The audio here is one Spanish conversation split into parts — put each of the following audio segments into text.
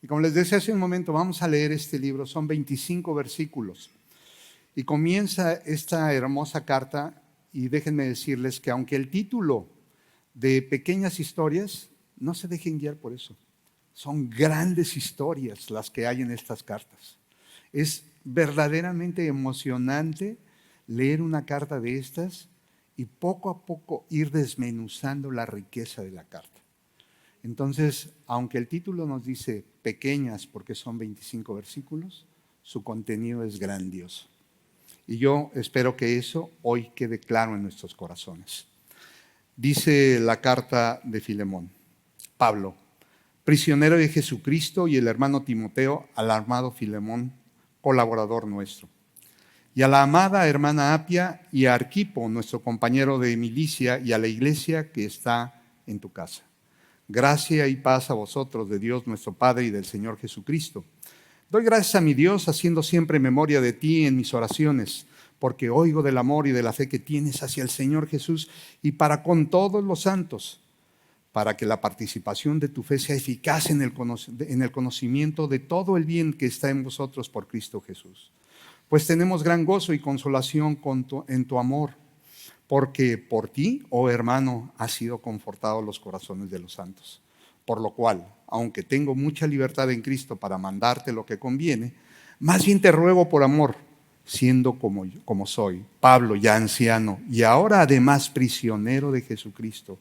Y como les decía hace un momento, vamos a leer este libro, son 25 versículos. Y comienza esta hermosa carta, y déjenme decirles que aunque el título de pequeñas historias, no se dejen guiar por eso. Son grandes historias las que hay en estas cartas. Es verdaderamente emocionante leer una carta de estas y poco a poco ir desmenuzando la riqueza de la carta. Entonces, aunque el título nos dice pequeñas porque son 25 versículos, su contenido es grandioso. Y yo espero que eso hoy quede claro en nuestros corazones. Dice la carta de Filemón: Pablo, prisionero de Jesucristo, y el hermano Timoteo, al amado Filemón, colaborador nuestro. Y a la amada hermana Apia y a Arquipo, nuestro compañero de milicia, y a la iglesia que está en tu casa. Gracia y paz a vosotros de Dios nuestro Padre y del Señor Jesucristo. Doy gracias a mi Dios, haciendo siempre memoria de ti en mis oraciones, porque oigo del amor y de la fe que tienes hacia el Señor Jesús y para con todos los santos, para que la participación de tu fe sea eficaz en el conocimiento de todo el bien que está en vosotros por Cristo Jesús. Pues tenemos gran gozo y consolación en tu amor, porque por ti, oh hermano, ha sido confortado los corazones de los santos. Por lo cual, aunque tengo mucha libertad en Cristo para mandarte lo que conviene, más bien te ruego por amor, siendo como soy, Pablo, ya anciano, y ahora además prisionero de Jesucristo,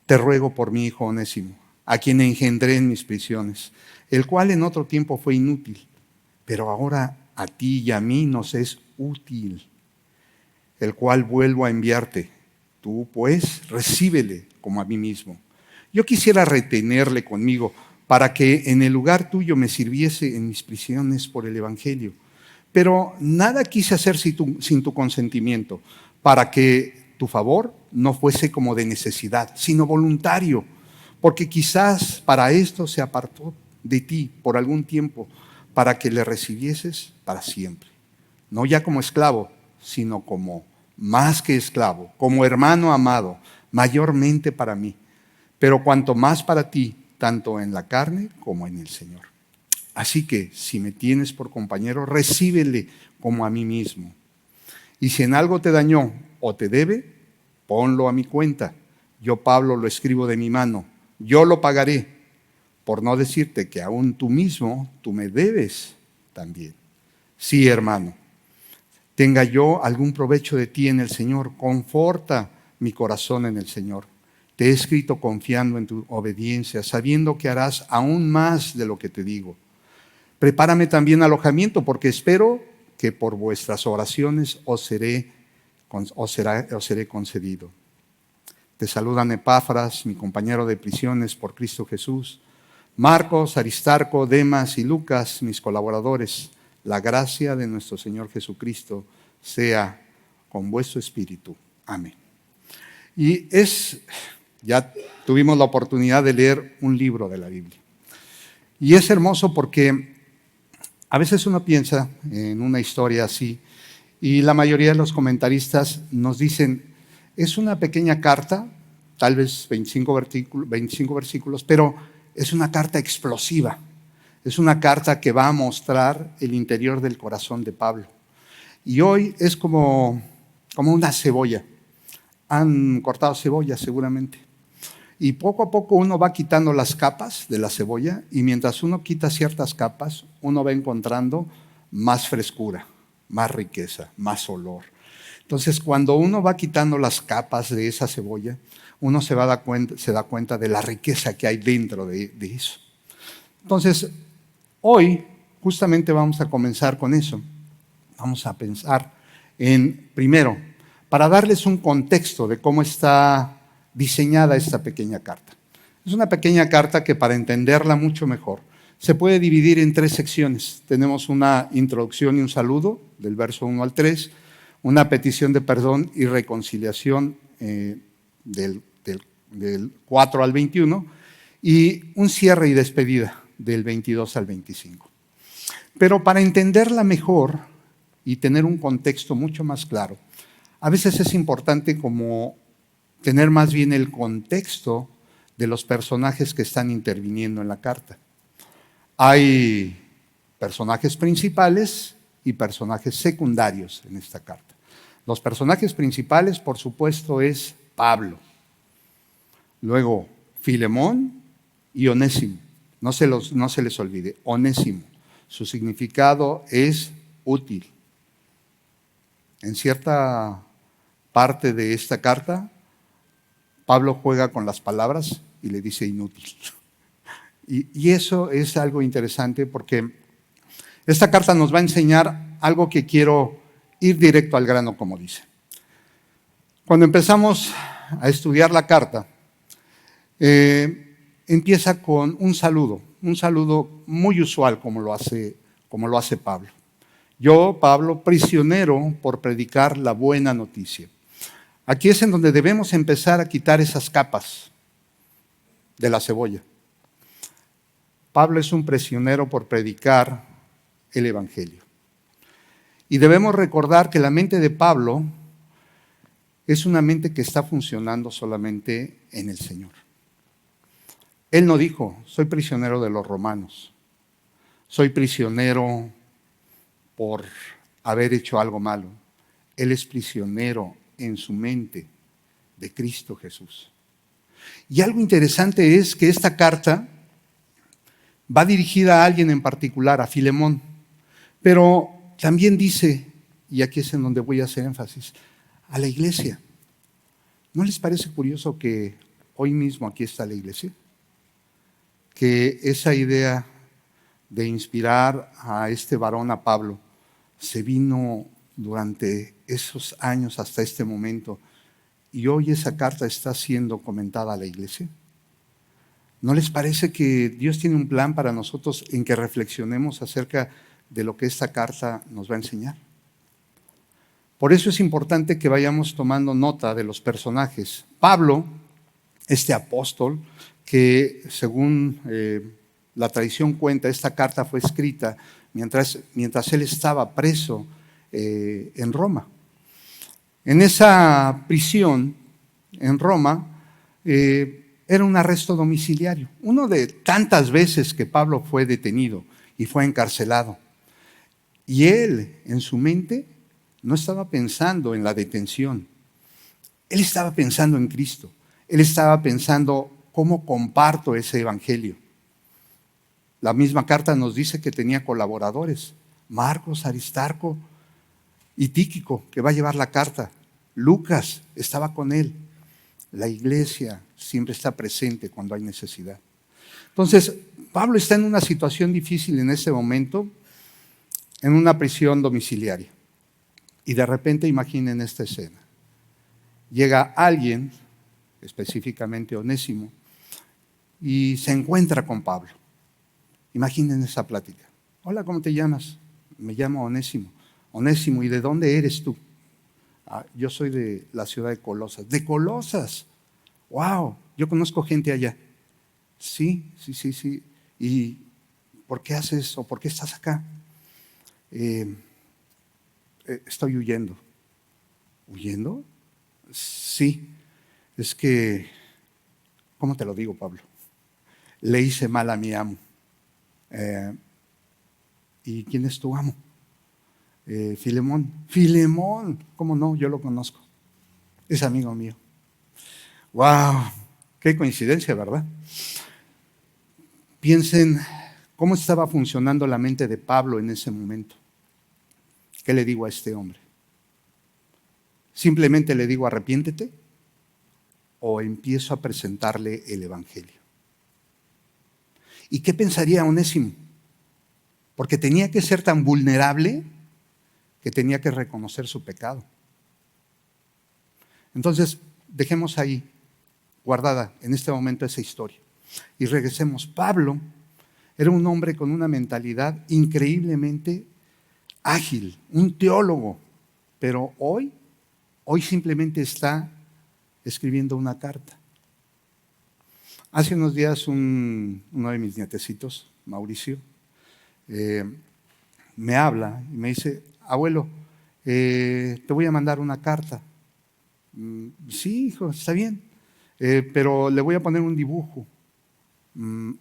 te ruego por mi hijo Onésimo, a quien engendré en mis prisiones, el cual en otro tiempo fue inútil, pero ahora a ti y a mí nos es útil, el cual vuelvo a enviarte. Tú, pues, recíbele como a mí mismo. Yo quisiera retenerle conmigo para que en el lugar tuyo me sirviese en mis prisiones por el Evangelio. Pero nada quise hacer sin tu consentimiento, para que tu favor no fuese como de necesidad, sino voluntario, porque quizás para esto se apartó de ti por algún tiempo, para que le recibieses para siempre. No ya como esclavo, sino como más que esclavo, como hermano amado, mayormente para mí, pero cuanto más para ti, tanto en la carne como en el Señor. Así que, si me tienes por compañero, recíbele como a mí mismo. Y si en algo te dañó o te debe, ponlo a mi cuenta. Yo, Pablo, lo escribo de mi mano. Yo lo pagaré, por no decirte que aún tú me debes también. Sí, hermano, tenga yo algún provecho de ti en el Señor, conforta mi corazón en el Señor. Te he escrito confiando en tu obediencia, sabiendo que harás aún más de lo que te digo. Prepárame también alojamiento, porque espero que por vuestras oraciones os seré concedido. Te saludan Epafras, mi compañero de prisiones por Cristo Jesús, Marcos, Aristarco, Demas y Lucas, mis colaboradores. La gracia de nuestro Señor Jesucristo sea con vuestro espíritu. Amén. Y ya tuvimos la oportunidad de leer un libro de la Biblia. Y es hermoso porque a veces uno piensa en una historia así y la mayoría de los comentaristas nos dicen, es una pequeña carta, tal vez 25 versículos, pero es una carta explosiva. Es una carta que va a mostrar el interior del corazón de Pablo. Y hoy es como una cebolla. Han cortado cebolla seguramente. Y poco a poco uno va quitando las capas de la cebolla y mientras uno quita ciertas capas, uno va encontrando más frescura, más riqueza, más olor. Entonces, cuando uno va quitando las capas de esa cebolla, uno se da cuenta de la riqueza que hay dentro de eso. Entonces, hoy justamente vamos a comenzar con eso. Vamos a pensar primero, para darles un contexto de cómo está diseñada esta pequeña carta. Es una pequeña carta que, para entenderla mucho mejor, se puede dividir en 3 secciones. Tenemos una introducción y un saludo del verso 1 al 3, una petición de perdón y reconciliación del 4 al 21 y un cierre y despedida del 22 al 25. Pero para entenderla mejor y tener un contexto mucho más claro, a veces es importante como tener más bien el contexto de los personajes que están interviniendo en la carta. Hay personajes principales y personajes secundarios en esta carta. Los personajes principales, por supuesto, es Pablo, luego Filemón y Onésimo. No se les olvide, Onésimo. Su significado es útil. En cierta parte de esta carta, Pablo juega con las palabras y le dice inútil. Y eso es algo interesante porque esta carta nos va a enseñar algo que quiero ir directo al grano, como dice. Cuando empezamos a estudiar la carta, empieza con un saludo muy usual como lo hace Pablo. Yo, Pablo, prisionero por predicar la buena noticia. Aquí es en donde debemos empezar a quitar esas capas de la cebolla. Pablo es un prisionero por predicar el Evangelio. Y debemos recordar que la mente de Pablo es una mente que está funcionando solamente en el Señor. Él no dijo, soy prisionero de los romanos, soy prisionero por haber hecho algo malo. Él es prisionero en su mente de Cristo Jesús. Y algo interesante es que esta carta va dirigida a alguien en particular, a Filemón, pero también dice, y aquí es en donde voy a hacer énfasis, a la iglesia. ¿No les parece curioso que hoy mismo aquí está la iglesia? Que esa idea de inspirar a este varón, a Pablo, se vino durante esos años hasta este momento y hoy esa carta está siendo comentada a la iglesia. ¿No les parece que Dios tiene un plan para nosotros en que reflexionemos acerca de lo que esta carta nos va a enseñar? Por eso es importante que vayamos tomando nota de los personajes. Pablo, este apóstol, que según la tradición cuenta, esta carta fue escrita mientras él estaba preso en Roma. En esa prisión en Roma era un arresto domiciliario, uno de tantas veces que Pablo fue detenido y fue encarcelado. Y él, en su mente, no estaba pensando en la detención. Él estaba pensando en Cristo. Él estaba pensando cómo comparto ese evangelio. La misma carta nos dice que tenía colaboradores, Marcos, Aristarco y Tíquico, que va a llevar la carta. Lucas estaba con él. La iglesia siempre está presente cuando hay necesidad. Entonces, Pablo está en una situación difícil en este momento, en una prisión domiciliaria. Y de repente imaginen esta escena. Llega alguien, específicamente Onésimo, y se encuentra con Pablo. Imaginen esa plática. Hola, ¿cómo te llamas? Me llamo Onésimo. Onésimo, ¿y de dónde eres tú? Yo soy de la ciudad de Colosas. ¿De Colosas? ¡Wow! Yo conozco gente allá. Sí. ¿Y por qué haces eso? ¿Por qué estás acá? Estoy huyendo. ¿Huyendo? Sí. Es que, ¿cómo te lo digo, Pablo? Le hice mal a mi amo. ¿Y quién es tu amo? Filemón. Filemón, ¿cómo no? Yo lo conozco. Es amigo mío. ¡Wow! Qué coincidencia, ¿verdad? Piensen cómo estaba funcionando la mente de Pablo en ese momento. ¿Qué le digo a este hombre? ¿Simplemente le digo arrepiéntete? ¿O empiezo a presentarle el evangelio? ¿Y qué pensaría Onésimo? Porque tenía que ser tan vulnerable que tenía que reconocer su pecado. Entonces, dejemos ahí guardada en este momento esa historia y regresemos. Pablo era un hombre con una mentalidad increíblemente ágil, un teólogo, pero hoy simplemente está escribiendo una carta. Hace unos días uno de mis nietecitos, Mauricio, me habla y me dice, abuelo, te voy a mandar una carta. Sí, hijo, está bien, pero le voy a poner un dibujo.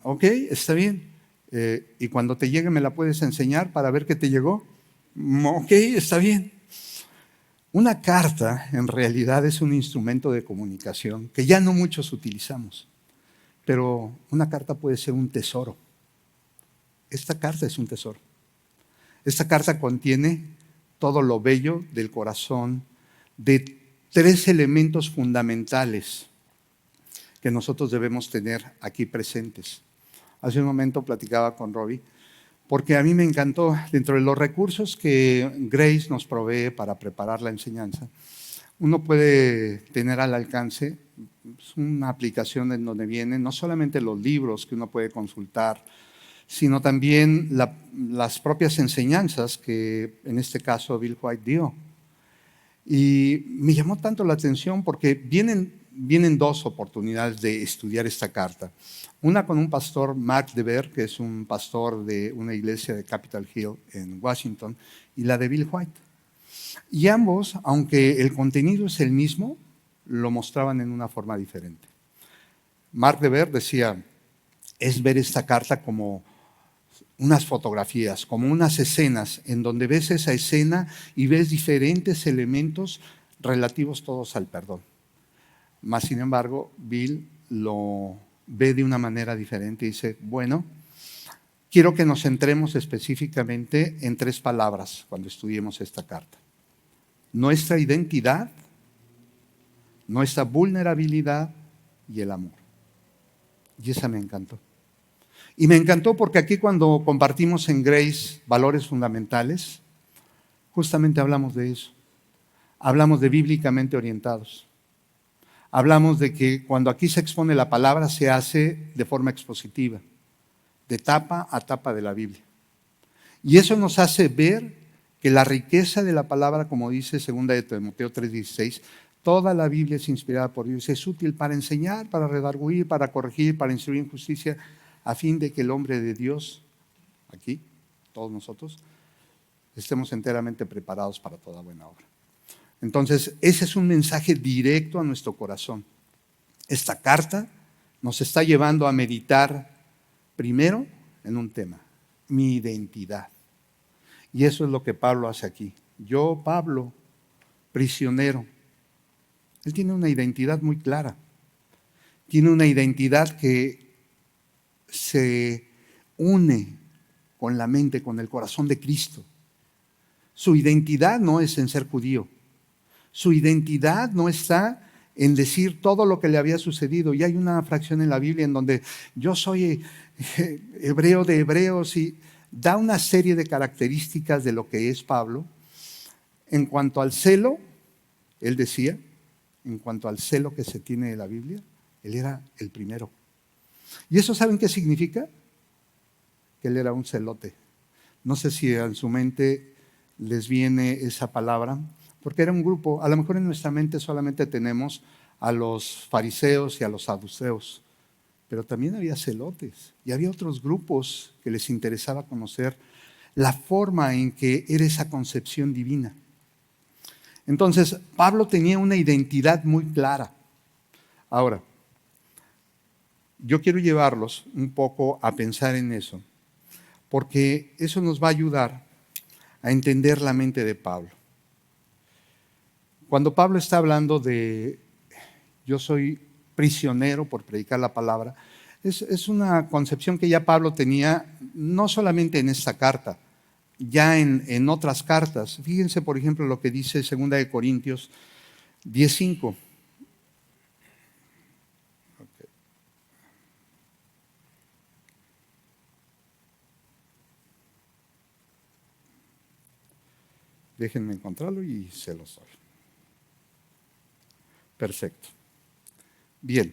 Ok, está bien. Y cuando te llegue me la puedes enseñar para ver que te llegó. Ok, está bien. Una carta en realidad es un instrumento de comunicación que ya no muchos utilizamos, pero una carta puede ser un tesoro. Esta carta es un tesoro. Esta carta contiene todo lo bello del corazón de 3 elementos fundamentales que nosotros debemos tener aquí presentes. Hace un momento platicaba con Robbie, porque a mí me encantó, dentro de los recursos que Grace nos provee para preparar la enseñanza, uno puede tener al alcance una aplicación en donde vienen no solamente los libros que uno puede consultar, sino también las propias enseñanzas que en este caso Bill White dio. Y me llamó tanto la atención porque vienen 2 oportunidades de estudiar esta carta. Una con un pastor, Mark DeVer, que es un pastor de una iglesia de Capitol Hill en Washington, y la de Bill White. Y ambos, aunque el contenido es el mismo, lo mostraban en una forma diferente. Mark DeVer decía, es ver esta carta como unas fotografías, como unas escenas, en donde ves esa escena y ves diferentes elementos relativos todos al perdón. Mas, sin embargo, Bill lo ve de una manera diferente y dice, bueno, quiero que nos centremos específicamente en 3 palabras cuando estudiemos esta carta. Nuestra identidad, nuestra vulnerabilidad y el amor. Y esa me encantó. Y me encantó porque aquí cuando compartimos en Grace valores fundamentales, justamente hablamos de eso. Hablamos de bíblicamente orientados. Hablamos de que cuando aquí se expone la palabra se hace de forma expositiva, de tapa a tapa de la Biblia. Y eso nos hace ver que la riqueza de la palabra, como dice 2 de Timoteo 3:16, toda la Biblia es inspirada por Dios, es útil para enseñar, para redarguir, para corregir, para instruir en justicia, a fin de que el hombre de Dios, aquí, todos nosotros, estemos enteramente preparados para toda buena obra. Entonces, ese es un mensaje directo a nuestro corazón. Esta carta nos está llevando a meditar primero en un tema, mi identidad. Y eso es lo que Pablo hace aquí. Yo, Pablo, prisionero. Él tiene una identidad muy clara. Tiene una identidad que se une con la mente, con el corazón de Cristo. Su identidad no es en ser judío. Su identidad no está en decir todo lo que le había sucedido. Y hay una fracción en la Biblia en donde yo soy hebreo de hebreos y da una serie de características de lo que es Pablo. En cuanto al celo, él decía, en cuanto al celo que se tiene de la Biblia, él era el primero. ¿Y eso saben qué significa? Que él era un celote. No sé si en su mente les viene esa palabra, porque era un grupo, a lo mejor en nuestra mente solamente tenemos a los fariseos y a los saduceos, pero también había celotes y había otros grupos que les interesaba conocer la forma en que era esa concepción divina. Entonces, Pablo tenía una identidad muy clara. Ahora, yo quiero llevarlos un poco a pensar en eso, porque eso nos va a ayudar a entender la mente de Pablo. Cuando Pablo está hablando de yo soy prisionero por predicar la palabra, es una concepción que ya Pablo tenía no solamente en esta carta, ya en otras cartas. Fíjense, por ejemplo, lo que dice 2 de Corintios 10:5. Déjenme encontrarlo y se los doy. Perfecto. Bien,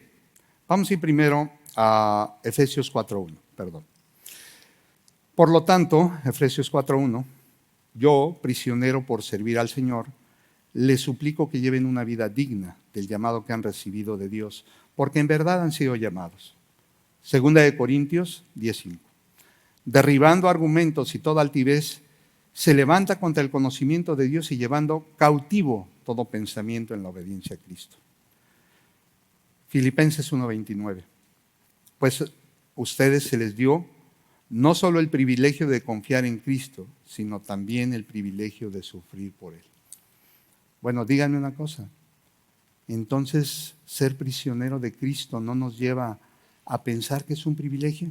vamos a ir primero a Efesios 4:1, perdón. Por lo tanto, Efesios 4:1, yo, prisionero por servir al Señor, les suplico que lleven una vida digna del llamado que han recibido de Dios, porque en verdad han sido llamados. 2 de Corintios 10:5. Derribando argumentos y toda altivez, se levanta contra el conocimiento de Dios y llevando cautivo todo pensamiento en la obediencia a Cristo. Filipenses 1:29. Pues ustedes se les dio no solo el privilegio de confiar en Cristo, sino también el privilegio de sufrir por Él. Bueno, díganme una cosa. Entonces, ser prisionero de Cristo no nos lleva a pensar que es un privilegio.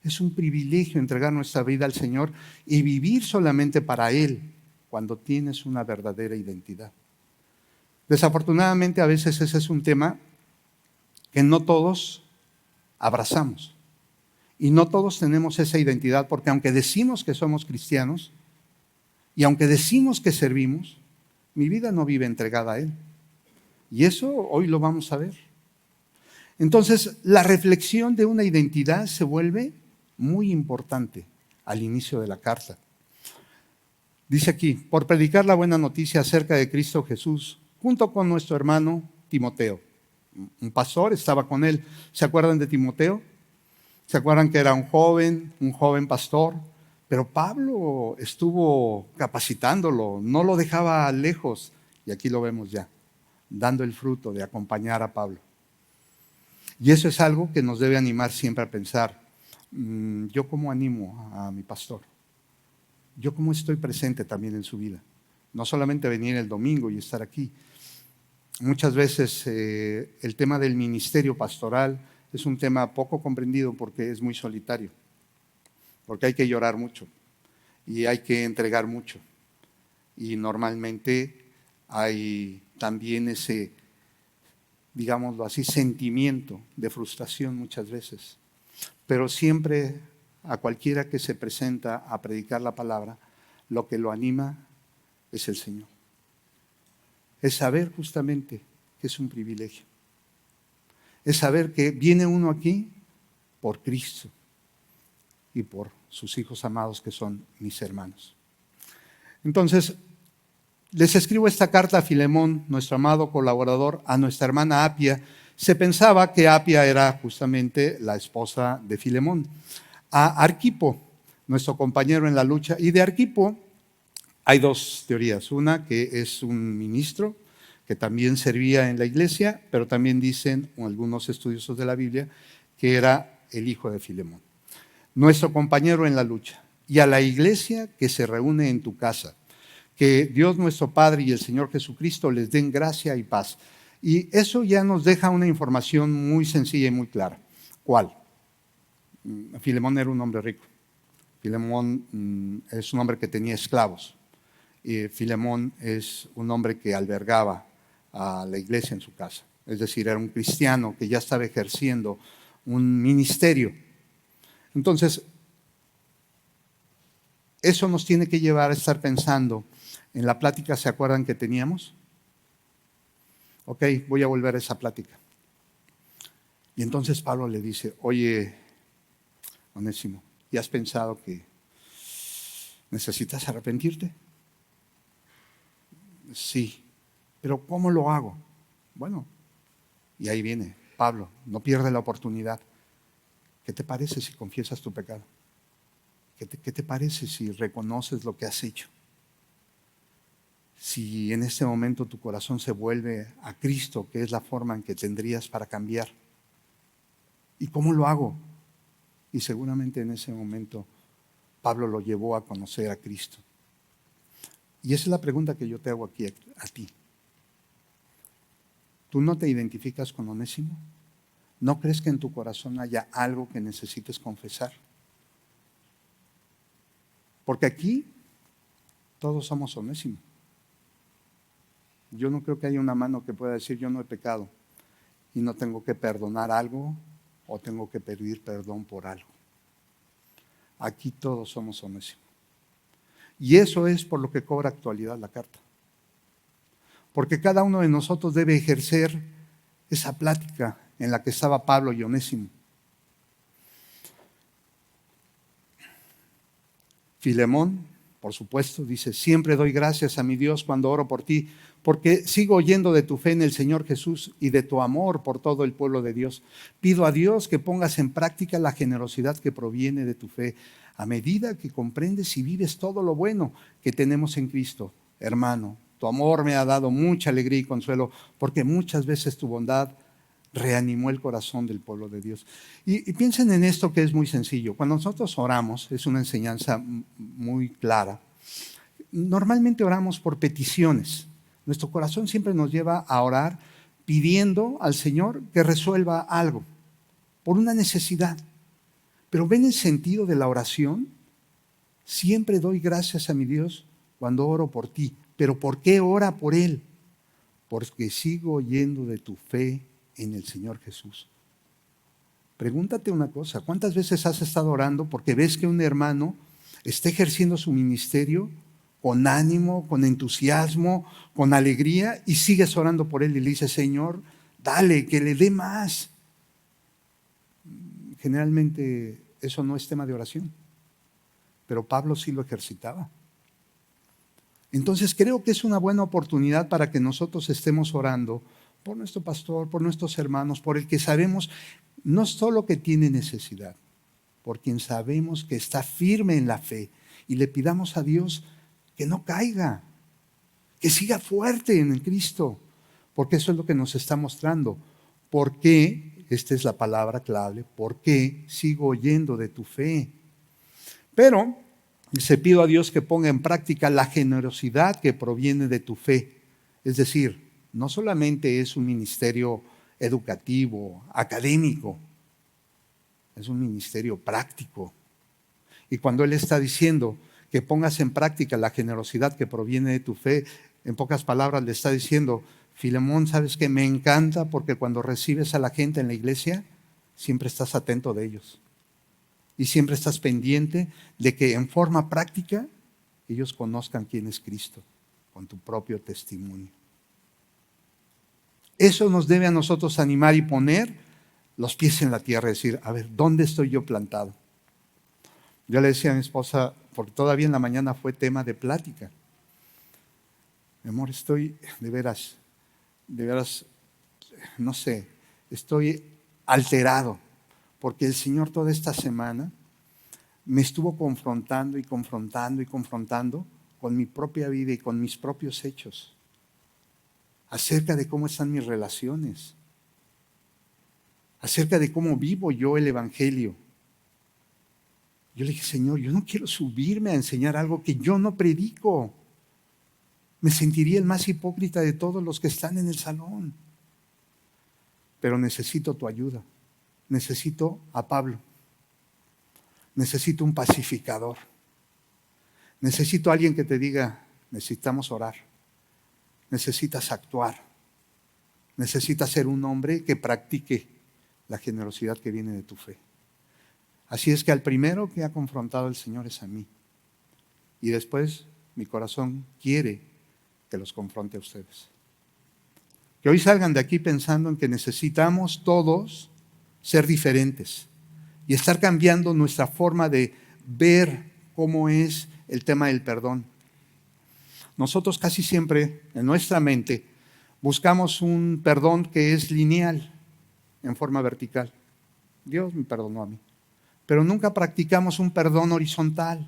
Es un privilegio entregar nuestra vida al Señor y vivir solamente para Él cuando tienes una verdadera identidad. Desafortunadamente, a veces ese es un tema que no todos abrazamos. Y no todos tenemos esa identidad, porque aunque decimos que somos cristianos y aunque decimos que servimos, mi vida no vive entregada a Él. Y eso hoy lo vamos a ver. Entonces, la reflexión de una identidad se vuelve muy importante al inicio de la carta. Dice aquí, por predicar la buena noticia acerca de Cristo Jesús, junto con nuestro hermano Timoteo. Un pastor estaba con él. ¿Se acuerdan de Timoteo? ¿Se acuerdan que era un joven pastor? Pero Pablo estuvo capacitándolo, no lo dejaba lejos. Y aquí lo vemos ya, dando el fruto de acompañar a Pablo. Y eso es algo que nos debe animar siempre a pensar, ¿yo cómo animo a mi pastor? ¿Yo cómo estoy presente también en su vida? No solamente venir el domingo y estar aquí. Muchas veces el tema del ministerio pastoral es un tema poco comprendido porque es muy solitario, porque hay que llorar mucho y hay que entregar mucho. Y normalmente hay también ese, digámoslo así, sentimiento de frustración muchas veces. Pero siempre a cualquiera que se presenta a predicar la palabra, lo que lo anima es el Señor. Es saber justamente que es un privilegio. Es saber que viene uno aquí por Cristo y por sus hijos amados que son mis hermanos. Entonces, les escribo esta carta a Filemón, nuestro amado colaborador, a nuestra hermana Apia. Se pensaba que Apia era justamente la esposa de Filemón. A Arquipo, nuestro compañero en la lucha. Y de Arquipo hay dos teorías. Una, que es un ministro que también servía en la iglesia, pero también dicen algunos estudiosos de la Biblia que era el hijo de Filemón. Nuestro compañero en la lucha. Y a la iglesia que se reúne en tu casa. Que Dios nuestro Padre y el Señor Jesucristo les den gracia y paz. Y eso ya nos deja una información muy sencilla y muy clara. ¿Cuál? Filemón era un hombre rico. Filemón es un hombre que tenía esclavos. Filemón es un hombre que albergaba a la iglesia en su casa. Es decir, era un cristiano que ya estaba ejerciendo un ministerio. Entonces, eso nos tiene que llevar a estar pensando en la plática, ¿se acuerdan que teníamos? Ok, voy a volver a esa plática. Y entonces Pablo le dice, oye, Onésimo, ¿y has pensado que necesitas arrepentirte? Sí, pero ¿cómo lo hago? Bueno, y ahí viene Pablo, no pierde la oportunidad. ¿Qué te parece si confiesas tu pecado? ¿Qué te parece si reconoces lo que has hecho? Si en este momento tu corazón se vuelve a Cristo, que es la forma en que tendrías para cambiar. ¿Y cómo lo hago? Y seguramente en ese momento Pablo lo llevó a conocer a Cristo. Y esa es la pregunta que yo te hago aquí a ti. ¿Tú no te identificas con Onésimo? ¿No crees que en tu corazón haya algo que necesites confesar? Porque aquí todos somos Onésimo. Yo no creo que haya una mano que pueda decir yo no he pecado y no tengo que perdonar algo o tengo que pedir perdón por algo. Aquí todos somos Onésimo. Y eso es por lo que cobra actualidad la carta. Porque cada uno de nosotros debe ejercer esa plática en la que estaba Pablo y Onésimo. Filemón, por supuesto, dice, siempre doy gracias a mi Dios cuando oro por ti, porque sigo oyendo de tu fe en el Señor Jesús y de tu amor por todo el pueblo de Dios. Pido a Dios que pongas en práctica la generosidad que proviene de tu fe, a medida que comprendes y vives todo lo bueno que tenemos en Cristo. Hermano, tu amor me ha dado mucha alegría y consuelo, porque muchas veces tu bondad reanimó el corazón del pueblo de Dios. Y piensen en esto que es muy sencillo. Cuando nosotros oramos, es una enseñanza muy clara. Normalmente oramos por peticiones. Nuestro corazón siempre nos lleva a orar pidiendo al Señor que resuelva algo, por una necesidad. Pero ven el sentido de la oración. Siempre doy gracias a mi Dios cuando oro por ti. ¿Pero por qué ora por Él? Porque sigo oyendo de tu fe en el Señor Jesús. Pregúntate una cosa, ¿cuántas veces has estado orando porque ves que un hermano está ejerciendo su ministerio con ánimo, con entusiasmo, con alegría, y sigues orando por él y le dices, Señor, dale, que le dé más? Generalmente eso no es tema de oración, pero Pablo sí lo ejercitaba. Entonces creo que es una buena oportunidad para que nosotros estemos orando por nuestro pastor, por nuestros hermanos, por el que sabemos no solo que tiene necesidad, por quien sabemos que está firme en la fe, y le pidamos a Dios que no caiga, que siga fuerte en el Cristo, porque eso es lo que nos está mostrando. ¿Por qué? Esta es la palabra clave. ¿Por qué sigo oyendo de tu fe? Pero se pido a Dios que ponga en práctica la generosidad que proviene de tu fe. Es decir, no solamente es un ministerio educativo, académico, es un ministerio práctico. Y cuando Él está diciendo que pongas en práctica la generosidad que proviene de tu fe, en pocas palabras le está diciendo, Filemón, ¿sabes qué? Me encanta porque cuando recibes a la gente en la iglesia, siempre estás atento de ellos. Y siempre estás pendiente de que en forma práctica ellos conozcan quién es Cristo, con tu propio testimonio. Eso nos debe a nosotros animar y poner los pies en la tierra, decir, a ver, ¿dónde estoy yo plantado? Yo le decía a mi esposa, porque todavía en la mañana fue tema de plática. Mi amor, estoy de veras, no sé, estoy alterado, porque el Señor toda esta semana me estuvo confrontando y confrontando y confrontando con mi propia vida y con mis propios hechos, acerca de cómo están mis relaciones, acerca de cómo vivo yo el Evangelio. Yo le dije, Señor, yo no quiero subirme a enseñar algo que yo no predico. Me sentiría el más hipócrita de todos los que están en el salón. Pero necesito tu ayuda. Necesito a Pablo. Necesito un pacificador. Necesito a alguien que te diga, necesitamos orar. Necesitas actuar. Necesitas ser un hombre que practique la generosidad que viene de tu fe. Así es que al primero que ha confrontado el Señor es a mí. Y después mi corazón quiere que los confronte a ustedes. Que hoy salgan de aquí pensando en que necesitamos todos ser diferentes y estar cambiando nuestra forma de ver cómo es el tema del perdón. Nosotros casi siempre en nuestra mente buscamos un perdón que es lineal, en forma vertical. Dios me perdonó a mí. Pero nunca practicamos un perdón horizontal.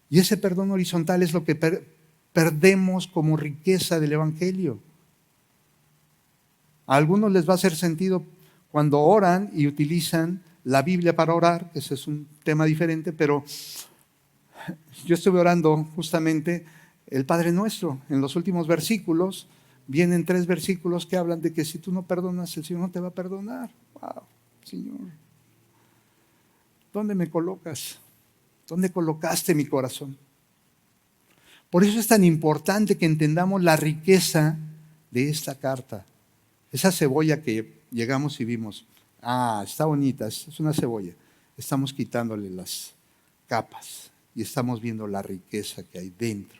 Y ese perdón horizontal es lo que perdemos como riqueza del Evangelio. A algunos les va a hacer sentido cuando oran y utilizan la Biblia para orar, ese es un tema diferente, pero yo estuve orando justamente el Padre Nuestro. En los últimos versículos vienen 3 versículos que hablan de que si tú no perdonas, el Señor no te va a perdonar. ¡Wow, Señor! ¿Dónde me colocas? ¿Dónde colocaste mi corazón? Por eso es tan importante que entendamos la riqueza de esta carta. Esa cebolla que llegamos y vimos, está bonita, es una cebolla. Estamos quitándole las capas y estamos viendo la riqueza que hay dentro.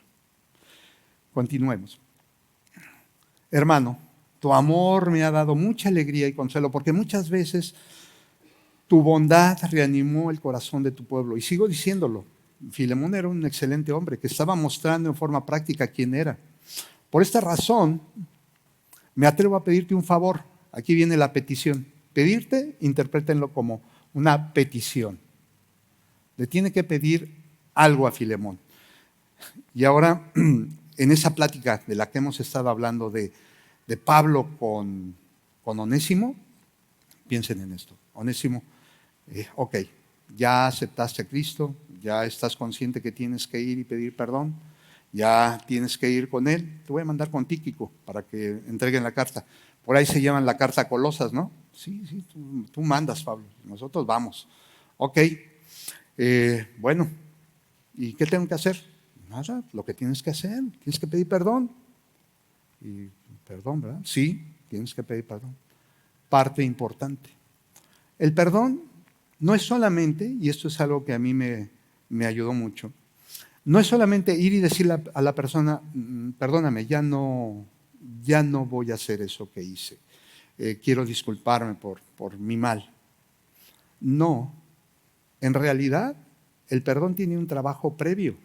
Continuemos. Hermano, tu amor me ha dado mucha alegría y consuelo, porque muchas veces tu bondad reanimó el corazón de tu pueblo. Y sigo diciéndolo, Filemón era un excelente hombre que estaba mostrando en forma práctica quién era. Por esta razón, me atrevo a pedirte un favor. Aquí viene la petición. Pedirte, interprétenlo como una petición. Le tiene que pedir algo a Filemón. Y ahora, en esa plática de la que hemos estado hablando de Pablo con Con Onésimo, piensen en esto. Onésimo, ok, ya aceptaste a Cristo, ya estás consciente que tienes que ir y pedir perdón, ya tienes que ir con Él. Te voy a mandar con Tíquico para que entreguen la carta. Por ahí se llaman la carta a Colosas, ¿no? Sí, tú mandas, Pablo, nosotros vamos. Ok, bueno, ¿y qué tengo que hacer? Nada, lo que tienes que hacer, tienes que pedir perdón. Y perdón, ¿verdad? Sí, tienes que pedir perdón. Parte importante. El perdón no es solamente, y esto es algo que a mí me ayudó mucho, no es solamente ir y decirle a la persona, perdóname, ya no voy a hacer eso que hice. Quiero disculparme por mi mal. No, en realidad el perdón tiene un trabajo previo.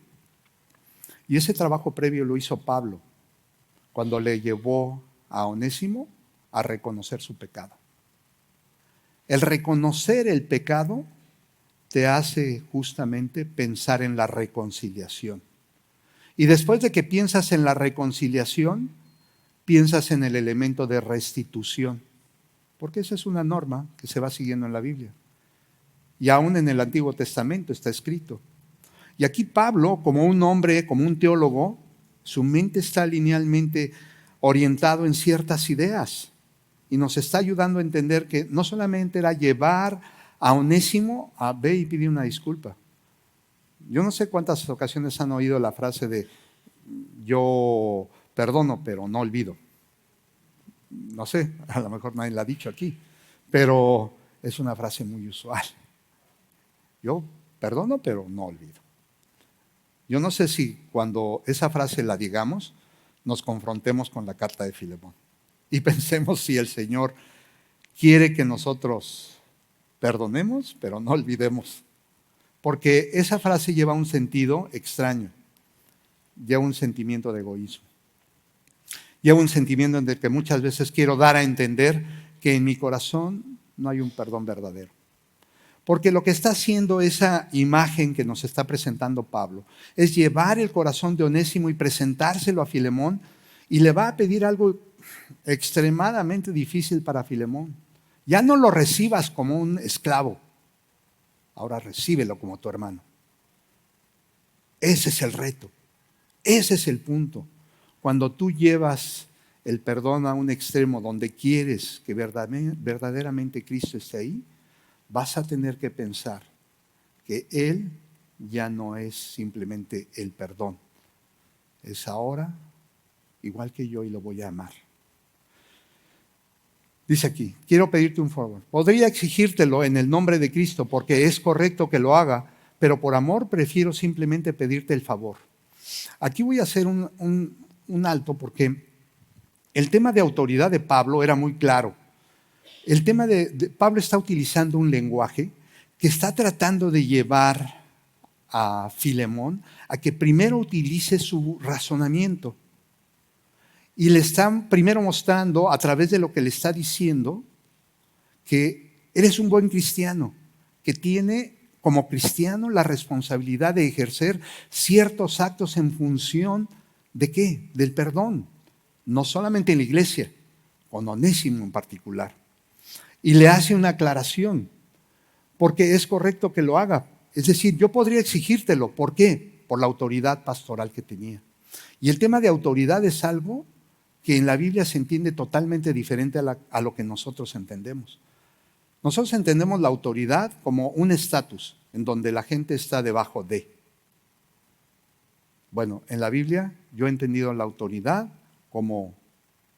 Y ese trabajo previo lo hizo Pablo cuando le llevó a Onésimo a reconocer su pecado. El reconocer el pecado te hace justamente pensar en la reconciliación. Y después de que piensas en la reconciliación, piensas en el elemento de restitución, porque esa es una norma que se va siguiendo en la Biblia. Y aún en el Antiguo Testamento está escrito. Y aquí Pablo, como un hombre, como un teólogo, su mente está linealmente orientado en ciertas ideas y nos está ayudando a entender que no solamente era llevar a Onésimo a ve y pedir una disculpa. Yo no sé cuántas ocasiones han oído la frase de yo perdono pero no olvido. No sé, a lo mejor nadie la ha dicho aquí, pero es una frase muy usual. Yo perdono pero no olvido. Yo no sé si cuando esa frase la digamos, nos confrontemos con la carta de Filemón y pensemos si el Señor quiere que nosotros perdonemos, pero no olvidemos. Porque esa frase lleva un sentido extraño, lleva un sentimiento de egoísmo. Lleva un sentimiento en el que muchas veces quiero dar a entender que en mi corazón no hay un perdón verdadero. Porque lo que está haciendo esa imagen que nos está presentando Pablo es llevar el corazón de Onésimo y presentárselo a Filemón, y le va a pedir algo extremadamente difícil para Filemón. Ya no lo recibas como un esclavo, ahora recíbelo como tu hermano. Ese es el reto, ese es el punto. Cuando tú llevas el perdón a un extremo donde quieres que verdaderamente Cristo esté ahí, vas a tener que pensar que Él ya no es simplemente el perdón. Es ahora igual que yo y lo voy a amar. Dice aquí, quiero pedirte un favor. Podría exigírtelo en el nombre de Cristo porque es correcto que lo haga, pero por amor prefiero simplemente pedirte el favor. Aquí voy a hacer un alto porque el tema de autoridad de Pablo era muy claro. El tema de Pablo está utilizando un lenguaje que está tratando de llevar a Filemón a que primero utilice su razonamiento. Y le están primero mostrando a través de lo que le está diciendo que eres un buen cristiano, que tiene como cristiano la responsabilidad de ejercer ciertos actos en función ¿de qué? Del perdón. No solamente en la iglesia, con Onésimo en particular. Y le hace una aclaración, porque es correcto que lo haga. Es decir, yo podría exigírtelo. ¿Por qué? Por la autoridad pastoral que tenía. Y el tema de autoridad es algo que en la Biblia se entiende totalmente diferente a lo que nosotros entendemos. Nosotros entendemos la autoridad como un estatus en donde la gente está debajo de. Bueno, en la Biblia yo he entendido la autoridad como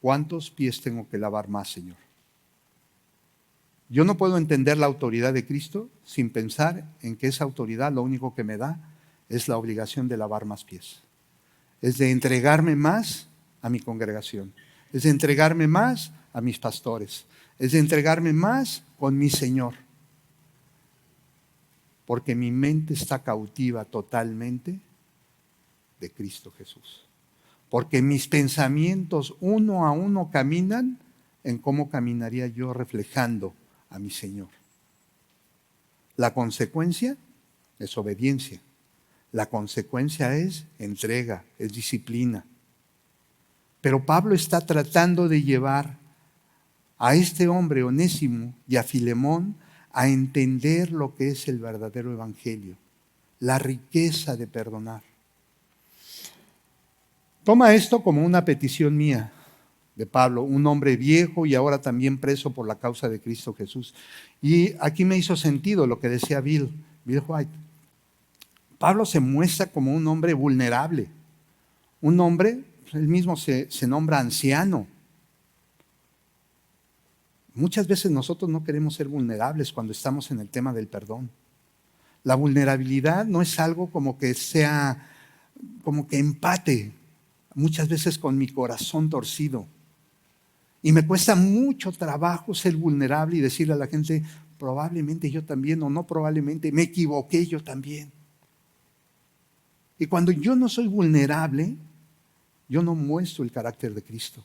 ¿cuántos pies tengo que lavar más, Señor? Yo no puedo entender la autoridad de Cristo sin pensar en que esa autoridad lo único que me da es la obligación de lavar más pies. Es de entregarme más a mi congregación. Es de entregarme más a mis pastores. Es de entregarme más con mi Señor. Porque mi mente está cautiva totalmente de Cristo Jesús. Porque mis pensamientos uno a uno caminan en cómo caminaría yo reflejando a mi Señor. La consecuencia es obediencia. La consecuencia es entrega, es disciplina. Pero Pablo está tratando de llevar a este hombre Onésimo y a Filemón a entender lo que es el verdadero evangelio, la riqueza de perdonar. Toma esto como una petición mía de Pablo, un hombre viejo y ahora también preso por la causa de Cristo Jesús. Y aquí me hizo sentido lo que decía Bill White. Pablo se muestra como un hombre vulnerable, un hombre, él mismo se nombra anciano. Muchas veces nosotros no queremos ser vulnerables cuando estamos en el tema del perdón. La vulnerabilidad no es algo como que sea, como que empate muchas veces con mi corazón torcido. Y me cuesta mucho trabajo ser vulnerable y decirle a la gente, probablemente yo también, o no probablemente, me equivoqué yo también. Y cuando yo no soy vulnerable, yo no muestro el carácter de Cristo.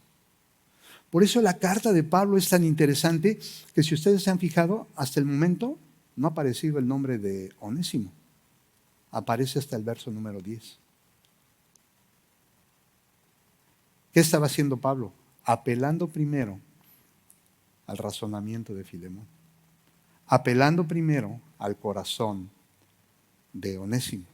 Por eso la carta de Pablo es tan interesante que si ustedes se han fijado, hasta el momento no ha aparecido el nombre de Onésimo. Aparece hasta el verso número 10. ¿Qué estaba haciendo Pablo? Apelando primero al razonamiento de Filemón. Apelando primero al corazón de Onésimo.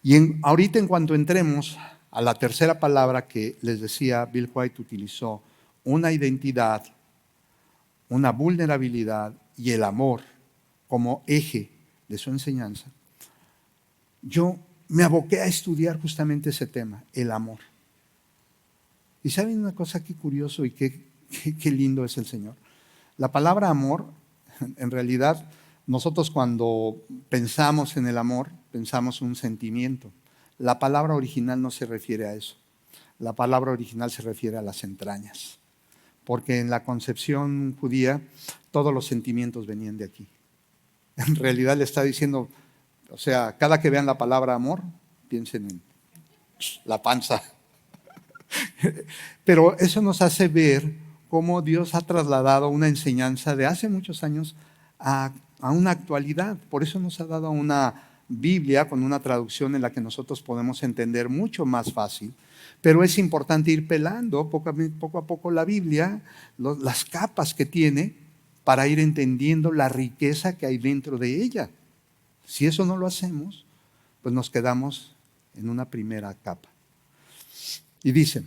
Y ahorita en cuanto entremos a la tercera palabra que les decía, Bill White utilizó una identidad, una vulnerabilidad y el amor como eje de su enseñanza. Yo me aboqué a estudiar justamente ese tema, el amor. Y saben una cosa, qué curioso y qué lindo es el Señor. La palabra amor, en realidad, nosotros cuando pensamos en el amor, pensamos un sentimiento. La palabra original no se refiere a eso. La palabra original se refiere a las entrañas. Porque en la concepción judía, todos los sentimientos venían de aquí. En realidad le está diciendo, o sea, cada que vean la palabra amor, piensen en la panza. Pero eso nos hace ver cómo Dios ha trasladado una enseñanza de hace muchos años a una actualidad. Por eso nos ha dado una Biblia con una traducción en la que nosotros podemos entender mucho más fácil. Pero es importante ir pelando poco a poco la Biblia, las capas que tiene, para ir entendiendo la riqueza que hay dentro de ella. Si eso no lo hacemos, pues nos quedamos en una primera capa. Y dice,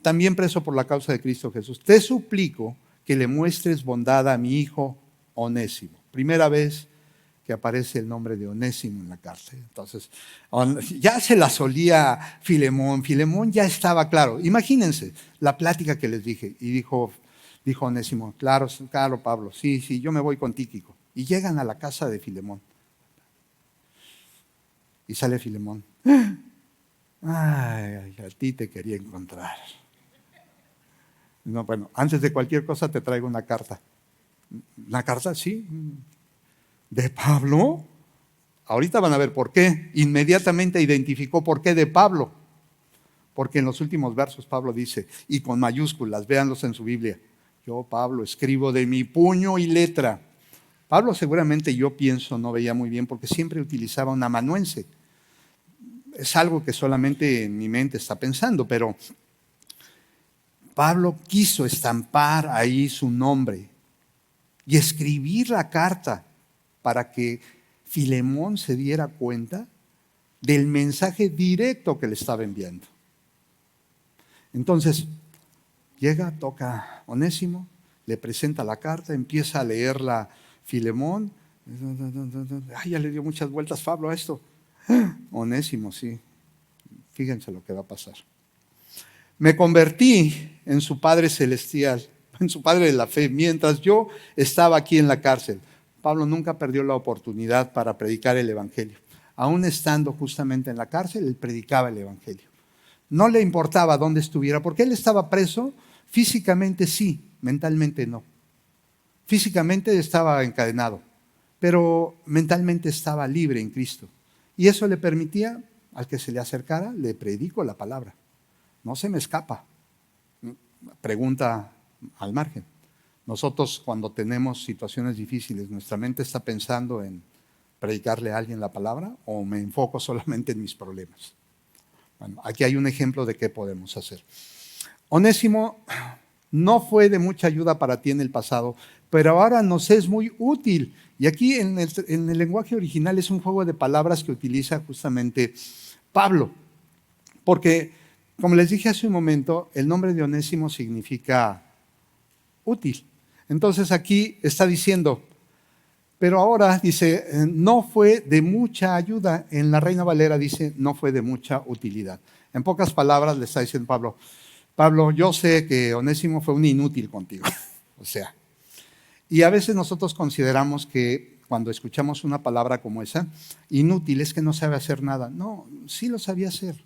también preso por la causa de Cristo Jesús, te suplico que le muestres bondad a mi hijo Onésimo. Primera vez que aparece el nombre de Onésimo en la cárcel. Entonces, ya se la solía Filemón. Filemón ya estaba claro. Imagínense la plática que les dije. Y dijo Onésimo, claro, Pablo, sí, yo me voy con Tíquico. Y llegan a la casa de Filemón. Y sale Filemón. Ay, a ti te quería encontrar. No, bueno, antes de cualquier cosa te traigo una carta. ¿Una carta? Sí. ¿De Pablo? Ahorita van a ver por qué. Inmediatamente identificó por qué de Pablo. Porque en los últimos versos Pablo dice, y con mayúsculas, véanlos en su Biblia, yo, Pablo, escribo de mi puño y letra. Pablo seguramente, yo pienso, no veía muy bien porque siempre utilizaba un amanuense. Es algo que solamente en mi mente está pensando, pero Pablo quiso estampar ahí su nombre y escribir la carta para que Filemón se diera cuenta del mensaje directo que le estaba enviando. Entonces, llega, toca Onésimo, le presenta la carta, empieza a leerla Filemón. Ay, ya le dio muchas vueltas Pablo a esto. Onésimo, sí. Fíjense lo que va a pasar. Me convertí en su Padre Celestial, en su Padre de la fe, mientras yo estaba aquí en la cárcel. Pablo nunca perdió la oportunidad para predicar el Evangelio. Aún estando justamente en la cárcel, él predicaba el Evangelio. No le importaba dónde estuviera, porque él estaba preso, físicamente sí, mentalmente no. Físicamente estaba encadenado, pero mentalmente estaba libre en Cristo. Y eso le permitía, al que se le acercara, le predico la palabra. No se me escapa. Pregunta al margen. Nosotros cuando tenemos situaciones difíciles, ¿nuestra mente está pensando en predicarle a alguien la palabra o me enfoco solamente en mis problemas? Bueno, aquí hay un ejemplo de qué podemos hacer. Onésimo no fue de mucha ayuda para ti en el pasado, pero ahora nos es muy útil. Y aquí en el lenguaje original es un juego de palabras que utiliza justamente Pablo, porque, como les dije hace un momento, el nombre de Onésimo significa útil. Entonces aquí está diciendo, pero ahora dice, no fue de mucha ayuda. En la Reina Valera dice, no fue de mucha utilidad. En pocas palabras le está diciendo Pablo, Pablo, yo sé que Onésimo fue un inútil contigo. O sea, y a veces nosotros consideramos que cuando escuchamos una palabra como esa, inútil es que no sabe hacer nada. No, sí lo sabía hacer.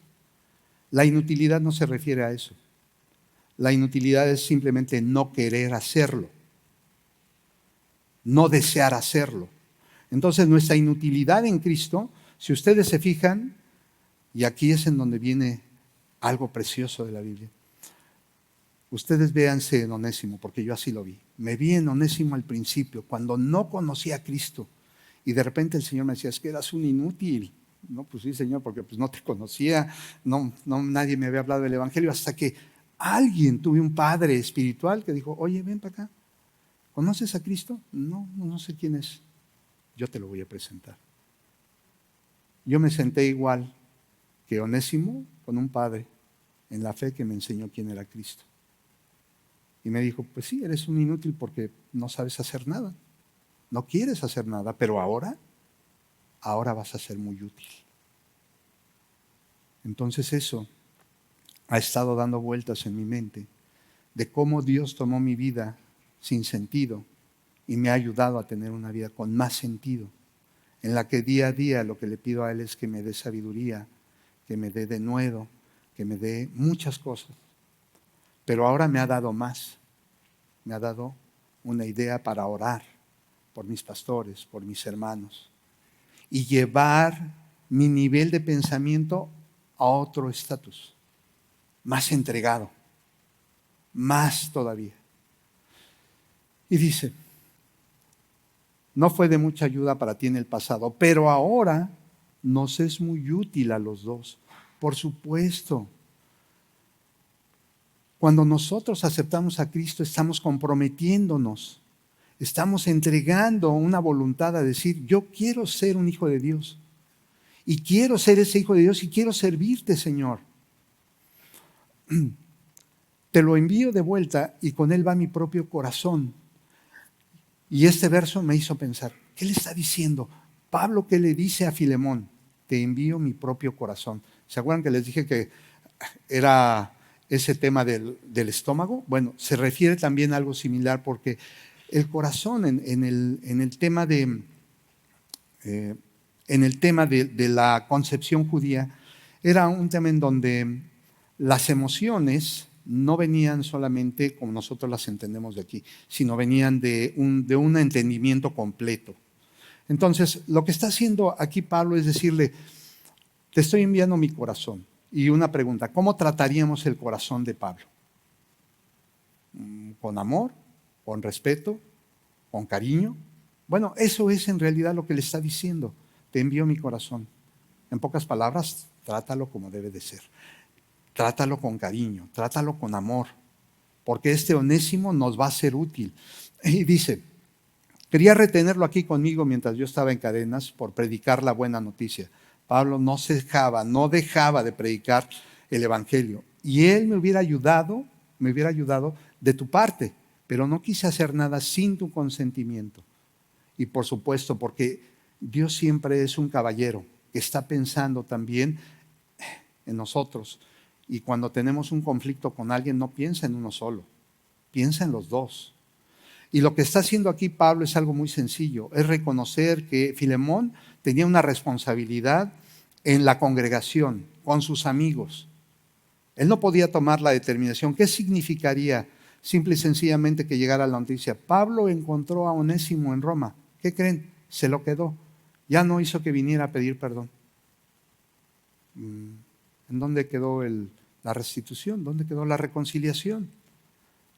La inutilidad no se refiere a eso. La inutilidad es simplemente no querer hacerlo, no desear hacerlo. Entonces nuestra inutilidad en Cristo, si ustedes se fijan, y aquí es en donde viene algo precioso de la Biblia. Ustedes véanse en Onésimo, porque yo así lo vi. Me vi en Onésimo al principio, cuando no conocía a Cristo. Y de repente el Señor me decía, es que eras un inútil. No, pues sí, Señor, porque pues no te conocía, nadie me había hablado del Evangelio, hasta que tuve un padre espiritual que dijo, oye, ven para acá. ¿Conoces a Cristo? No, no sé quién es. Yo te lo voy a presentar. Yo me senté igual que Onésimo con un padre en la fe que me enseñó quién era Cristo. Y me dijo, pues sí, eres un inútil porque no sabes hacer nada, no quieres hacer nada, pero ahora vas a ser muy útil. Entonces eso ha estado dando vueltas en mi mente de cómo Dios tomó mi vida sin sentido y me ha ayudado a tener una vida con más sentido, en la que día a día lo que le pido a Él es que me dé sabiduría, que me dé denuedo, que me dé muchas cosas. Pero ahora me ha dado más, me ha dado una idea para orar por mis pastores, por mis hermanos, y llevar mi nivel de pensamiento a otro estatus, más entregado, más todavía. Y dice, no fue de mucha ayuda para ti en el pasado, pero ahora nos es muy útil a los dos. Por supuesto, cuando nosotros aceptamos a Cristo, estamos comprometiéndonos, estamos entregando una voluntad a decir, yo quiero ser un hijo de Dios, y quiero ser ese hijo de Dios, y quiero servirte, Señor. Te lo envío de vuelta, y con él va mi propio corazón. Y este verso me hizo pensar, ¿qué le está diciendo? Pablo, ¿qué le dice a Filemón? Te envío mi propio corazón. ¿Se acuerdan que les dije que era ese tema del estómago? Bueno, se refiere también a algo similar, porque el corazón en el tema de la concepción judía era un tema en donde las emociones no venían solamente como nosotros las entendemos de aquí, sino venían de un entendimiento completo. Entonces, lo que está haciendo aquí Pablo es decirle, te estoy enviando mi corazón. Y una pregunta, ¿cómo trataríamos el corazón de Pablo? ¿Con amor? ¿Con respeto? ¿Con cariño? Bueno, eso es en realidad lo que le está diciendo. Te envío mi corazón. En pocas palabras, trátalo como debe de ser. Trátalo con cariño, trátalo con amor, porque este Onésimo nos va a ser útil. Y dice, quería retenerlo aquí conmigo mientras yo estaba en cadenas por predicar la buena noticia. Pablo no dejaba de predicar el Evangelio. Y él me hubiera ayudado de tu parte, pero no quise hacer nada sin tu consentimiento. Y por supuesto, porque Dios siempre es un caballero que está pensando también en nosotros. Y cuando tenemos un conflicto con alguien, no piensa en uno solo, piensa en los dos. Y lo que está haciendo aquí Pablo es algo muy sencillo, es reconocer que Filemón tenía una responsabilidad en la congregación, con sus amigos. Él no podía tomar la determinación. ¿Qué significaría simple y sencillamente que llegara la noticia? Pablo encontró a Onésimo en Roma. ¿Qué creen? Se lo quedó. Ya no hizo que viniera a pedir perdón. ¿En dónde quedó la restitución? ¿Dónde quedó la reconciliación?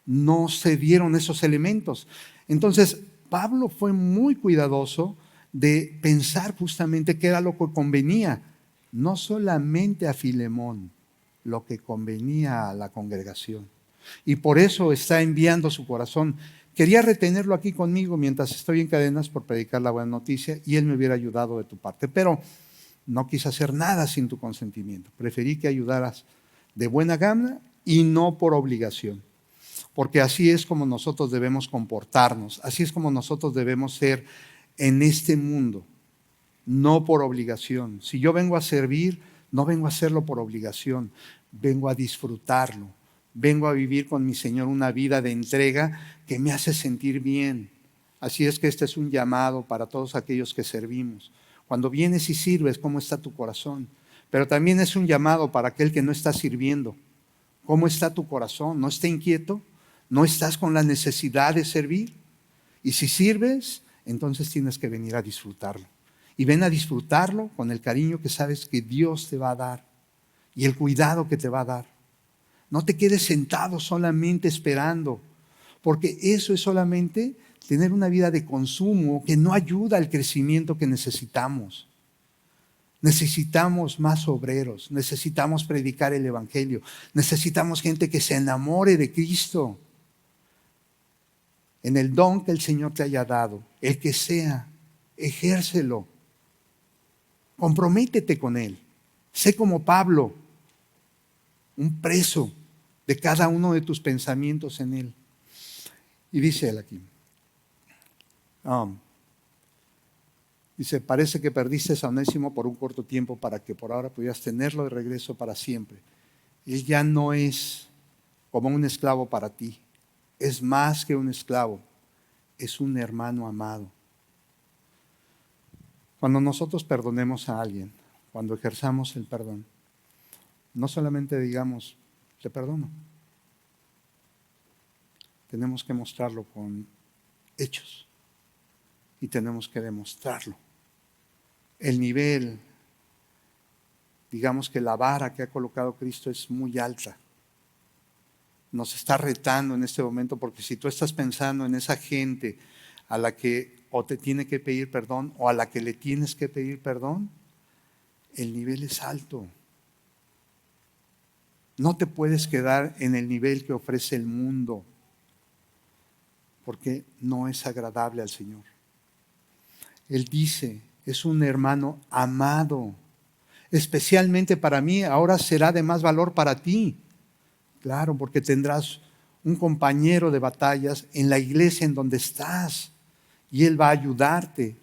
No se dieron esos elementos. Entonces, Pablo fue muy cuidadoso de pensar justamente qué era lo que convenía, no solamente a Filemón, lo que convenía a la congregación. Y por eso está enviando su corazón. Quería retenerlo aquí conmigo mientras estoy en cadenas por predicar la buena noticia y Él me hubiera ayudado de tu parte. Pero no quise hacer nada sin tu consentimiento. Preferí que ayudaras de buena gana y no por obligación. Porque así es como nosotros debemos comportarnos. Así es como nosotros debemos ser en este mundo. No por obligación. Si yo vengo a servir, no vengo a hacerlo por obligación. Vengo a disfrutarlo. Vengo a vivir con mi Señor una vida de entrega que me hace sentir bien. Así es que este es un llamado para todos aquellos que servimos. Cuando vienes y sirves, ¿cómo está tu corazón? Pero también es un llamado para aquel que no está sirviendo. ¿Cómo está tu corazón? ¿No está inquieto? ¿No estás con la necesidad de servir? Y si sirves, entonces tienes que venir a disfrutarlo. Y ven a disfrutarlo con el cariño que sabes que Dios te va a dar y el cuidado que te va a dar. No te quedes sentado solamente esperando, porque eso es solamente tener una vida de consumo que no ayuda al crecimiento que necesitamos. Necesitamos más obreros, necesitamos predicar el Evangelio, necesitamos gente que se enamore de Cristo. En el don que el Señor te haya dado, el que sea, ejércelo. Comprométete con Él. Sé como Pablo, un preso de cada uno de tus pensamientos en Él. Y dice él aquí, dice, parece que perdiste a Onésimo por un corto tiempo para que por ahora pudieras tenerlo de regreso para siempre. Él ya no es como un esclavo para ti, es más que un esclavo, es un hermano amado. Cuando nosotros perdonemos a alguien, cuando ejerzamos el perdón, no solamente digamos, te perdono. Tenemos que mostrarlo con hechos y tenemos que demostrarlo. El nivel, digamos que la vara que ha colocado Cristo es muy alta. Nos está retando en este momento porque si tú estás pensando en esa gente a la que o te tiene que pedir perdón o a la que le tienes que pedir perdón, el nivel es alto. No te puedes quedar en el nivel que ofrece el mundo, porque no es agradable al Señor. Él dice, es un hermano amado, especialmente para mí, ahora será de más valor para ti. Claro, porque tendrás un compañero de batallas en la iglesia en donde estás, y Él va a ayudarte,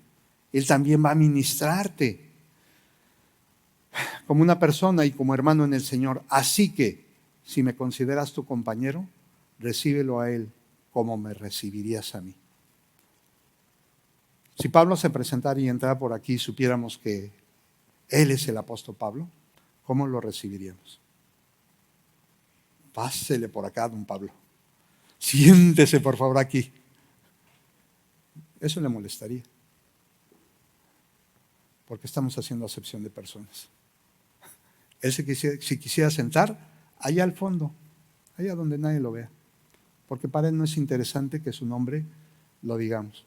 Él también va a ministrarte como una persona y como hermano en el Señor. Así que, si me consideras tu compañero, recíbelo a Él como me recibirías a mí. Si Pablo se presentara y entrara por aquí y supiéramos que Él es el apóstol Pablo, ¿cómo lo recibiríamos? Pásele por acá, don Pablo. Siéntese por favor aquí. Eso le molestaría. Porque estamos haciendo acepción de personas. Él si quisiera sentar allá al fondo, allá donde nadie lo vea. Porque para Él no es interesante que su nombre lo digamos.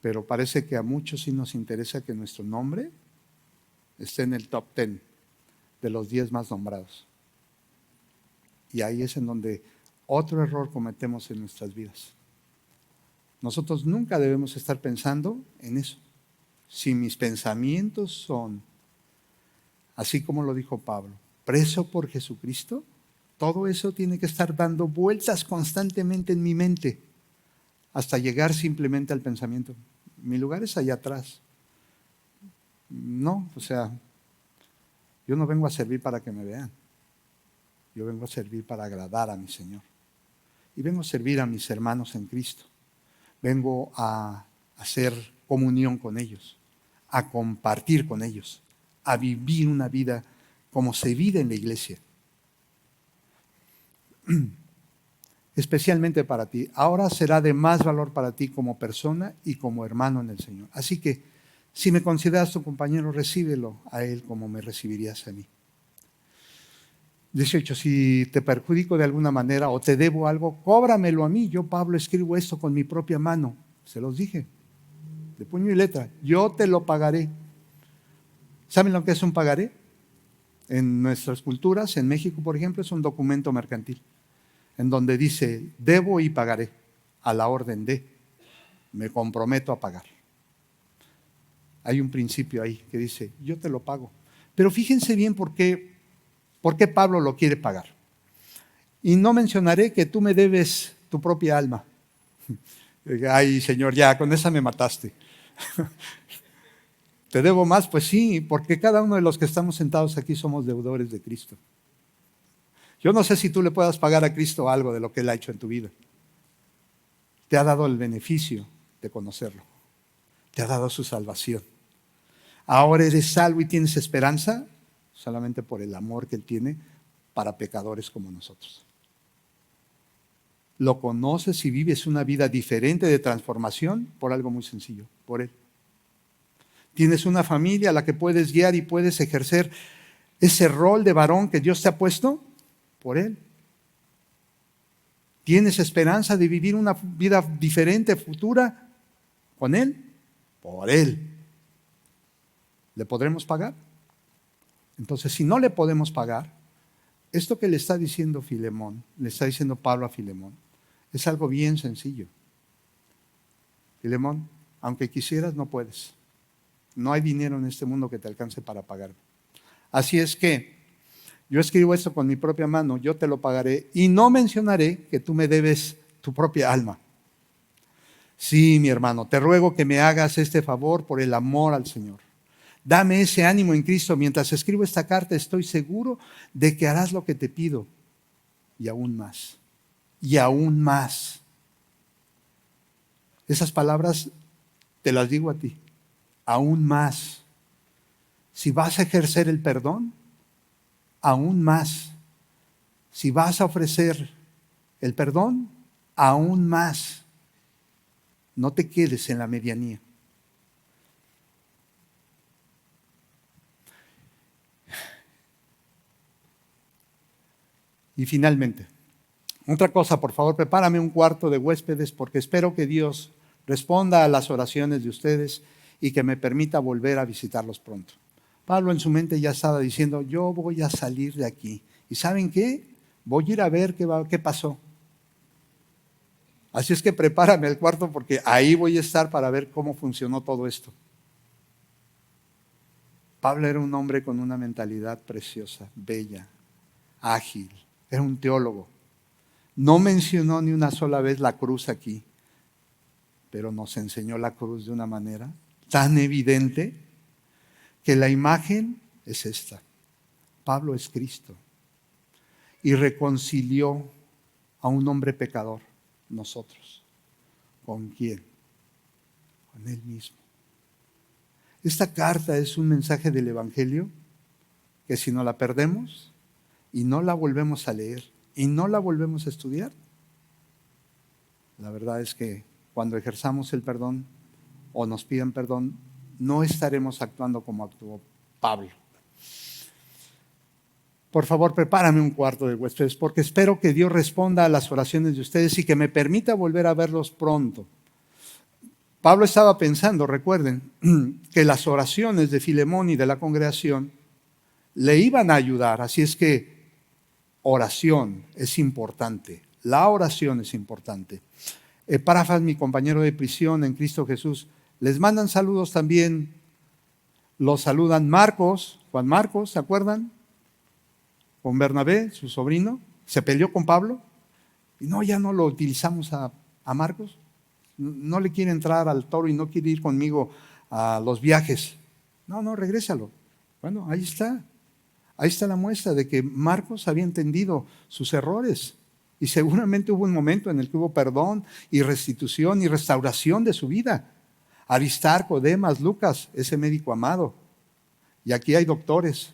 Pero parece que a muchos sí nos interesa que nuestro nombre esté en el top 10 de los 10 más nombrados. Y ahí es en donde otro error cometemos en nuestras vidas. Nosotros nunca debemos estar pensando en eso. Si mis pensamientos son, así como lo dijo Pablo, preso por Jesucristo, todo eso tiene que estar dando vueltas constantemente en mi mente hasta llegar simplemente al pensamiento. Mi lugar es allá atrás. No, o sea, yo no vengo a servir para que me vean. Yo vengo a servir para agradar a mi Señor. Y vengo a servir a mis hermanos en Cristo. Vengo a hacer comunión con ellos, a compartir con ellos, a vivir una vida como se vive en la iglesia. Especialmente para ti. Ahora será de más valor para ti como persona y como hermano en el Señor. Así que, si me consideras tu compañero, recíbelo a Él como me recibirías a mí. 18. Si te perjudico de alguna manera o te debo algo, cóbramelo a mí. Yo, Pablo, escribo esto con mi propia mano. Se los dije, de puño y letra. Yo te lo pagaré. ¿Saben lo que es un pagaré? En nuestras culturas, en México, por ejemplo, es un documento mercantil. en donde dice, debo y pagaré a la orden de, me comprometo a pagar. Hay un principio ahí que dice, yo te lo pago. Pero fíjense bien por qué Pablo lo quiere pagar. Y no mencionaré que tú me debes tu propia alma. Ay, Señor, ya, con esa me mataste. ¿Te debo más? Pues sí, porque cada uno de los que estamos sentados aquí somos deudores de Cristo. Yo no sé si tú le puedas pagar a Cristo algo de lo que Él ha hecho en tu vida. Te ha dado el beneficio de conocerlo. Te ha dado su salvación. Ahora eres salvo y tienes esperanza solamente por el amor que Él tiene para pecadores como nosotros. Lo conoces y vives una vida diferente de transformación por algo muy sencillo, por Él. Tienes una familia a la que puedes guiar y puedes ejercer ese rol de varón que Dios te ha puesto por Él. ¿Tienes esperanza de vivir una vida diferente, futura, con Él? Por Él. ¿Le podremos pagar? Entonces, si no le podemos pagar, esto que le está diciendo Filemón, le está diciendo Pablo a Filemón, es algo bien sencillo. Filemón, aunque quisieras, no puedes. No hay dinero en este mundo que te alcance para pagar. Así es que yo escribo esto con mi propia mano, yo te lo pagaré y no mencionaré que tú me debes tu propia alma. Sí, mi hermano, te ruego que me hagas este favor por el amor al Señor. Dame ese ánimo en Cristo. Mientras escribo esta carta estoy seguro de que harás lo que te pido y aún más. Y aún más. Esas palabras te las digo a ti. Aún más. Si vas a ejercer el perdón, aún más. Si vas a ofrecer el perdón, aún más. No te quedes en la medianía. Y finalmente, otra cosa, por favor, prepárame un cuarto de huéspedes porque espero que Dios responda a las oraciones de ustedes y que me permita volver a visitarlos pronto. Pablo en su mente ya estaba diciendo, yo voy a salir de aquí. ¿Y saben qué? Voy a ir a ver qué pasó. Así es que prepárame el cuarto porque ahí voy a estar para ver cómo funcionó todo esto. Pablo era un hombre con una mentalidad preciosa, bella, ágil. Era un teólogo. No mencionó ni una sola vez la cruz aquí, pero nos enseñó la cruz de una manera tan evidente que la imagen es esta. Pablo es Cristo y reconcilió a un hombre pecador, nosotros. ¿Con quién? Con Él mismo. Esta carta es un mensaje del Evangelio que si no la perdemos y no la volvemos a leer y no la volvemos a estudiar, la verdad es que cuando ejerzamos el perdón o nos pidan perdón, no estaremos actuando como actuó Pablo. Por favor, prepárame un cuarto de huéspedes porque espero que Dios responda a las oraciones de ustedes y que me permita volver a verlos pronto. Pablo estaba pensando, recuerden, que las oraciones de Filemón y de la congregación le iban a ayudar, así es que oración es importante, la oración es importante. Epafras, mi compañero de prisión en Cristo Jesús, les mandan saludos también, los saludan Marcos, Juan Marcos, ¿se acuerdan? Con Bernabé, su sobrino, se peleó con Pablo y no, ya no lo utilizamos a Marcos, no le quiere entrar al toro y no quiere ir conmigo a los viajes. No, regrésalo. Bueno, ahí está. Ahí está la muestra de que Marcos había entendido sus errores y seguramente hubo un momento en el que hubo perdón y restitución y restauración de su vida. Aristarco, Demas, Lucas, ese médico amado. Y aquí hay doctores.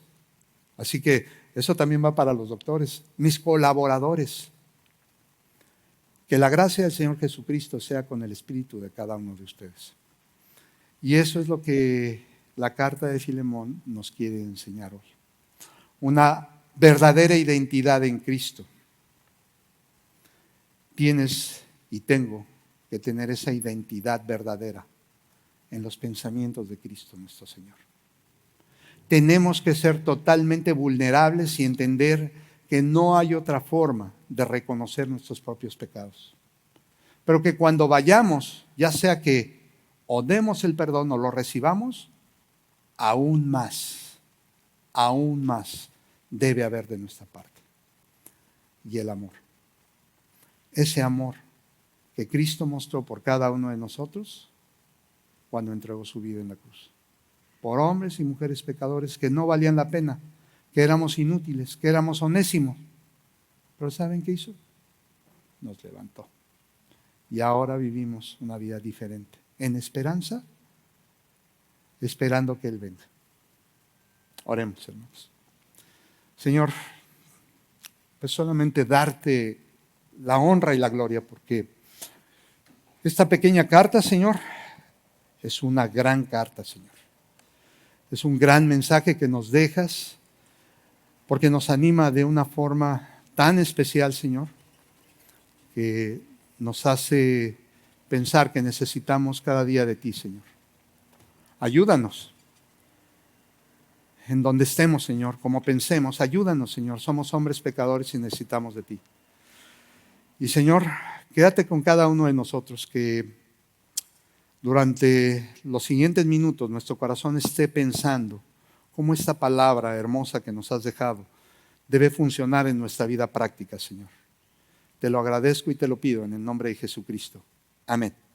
Así que eso también va para los doctores. Mis colaboradores. Que la gracia del Señor Jesucristo sea con el espíritu de cada uno de ustedes. Y eso es lo que la carta de Filemón nos quiere enseñar hoy. Una verdadera identidad en Cristo. Tienes y tengo que tener esa identidad verdadera en los pensamientos de Cristo nuestro Señor. Tenemos que ser totalmente vulnerables y entender que no hay otra forma de reconocer nuestros propios pecados. Pero que cuando vayamos, ya sea que o demos el perdón o lo recibamos, aún más debe haber de nuestra parte. Y el amor. Ese amor que Cristo mostró por cada uno de nosotros cuando entregó su vida en la cruz. Por hombres y mujeres pecadores que no valían la pena, que éramos inútiles, que éramos onésimos. Pero ¿saben qué hizo? Nos levantó. Y ahora vivimos una vida diferente, en esperanza, esperando que Él venga. Oremos, hermanos. Señor, pues solamente darte la honra y la gloria, porque esta pequeña carta, Señor, es una gran carta, Señor. Es un gran mensaje que nos dejas, porque nos anima de una forma tan especial, Señor, que nos hace pensar que necesitamos cada día de ti, Señor. Ayúdanos en donde estemos, Señor, como pensemos. Ayúdanos, Señor. Somos hombres pecadores y necesitamos de ti. Y, Señor, quédate con cada uno de nosotros, que durante los siguientes minutos nuestro corazón esté pensando cómo esta palabra hermosa que nos has dejado debe funcionar en nuestra vida práctica, Señor. Te lo agradezco y te lo pido en el nombre de Jesucristo. Amén.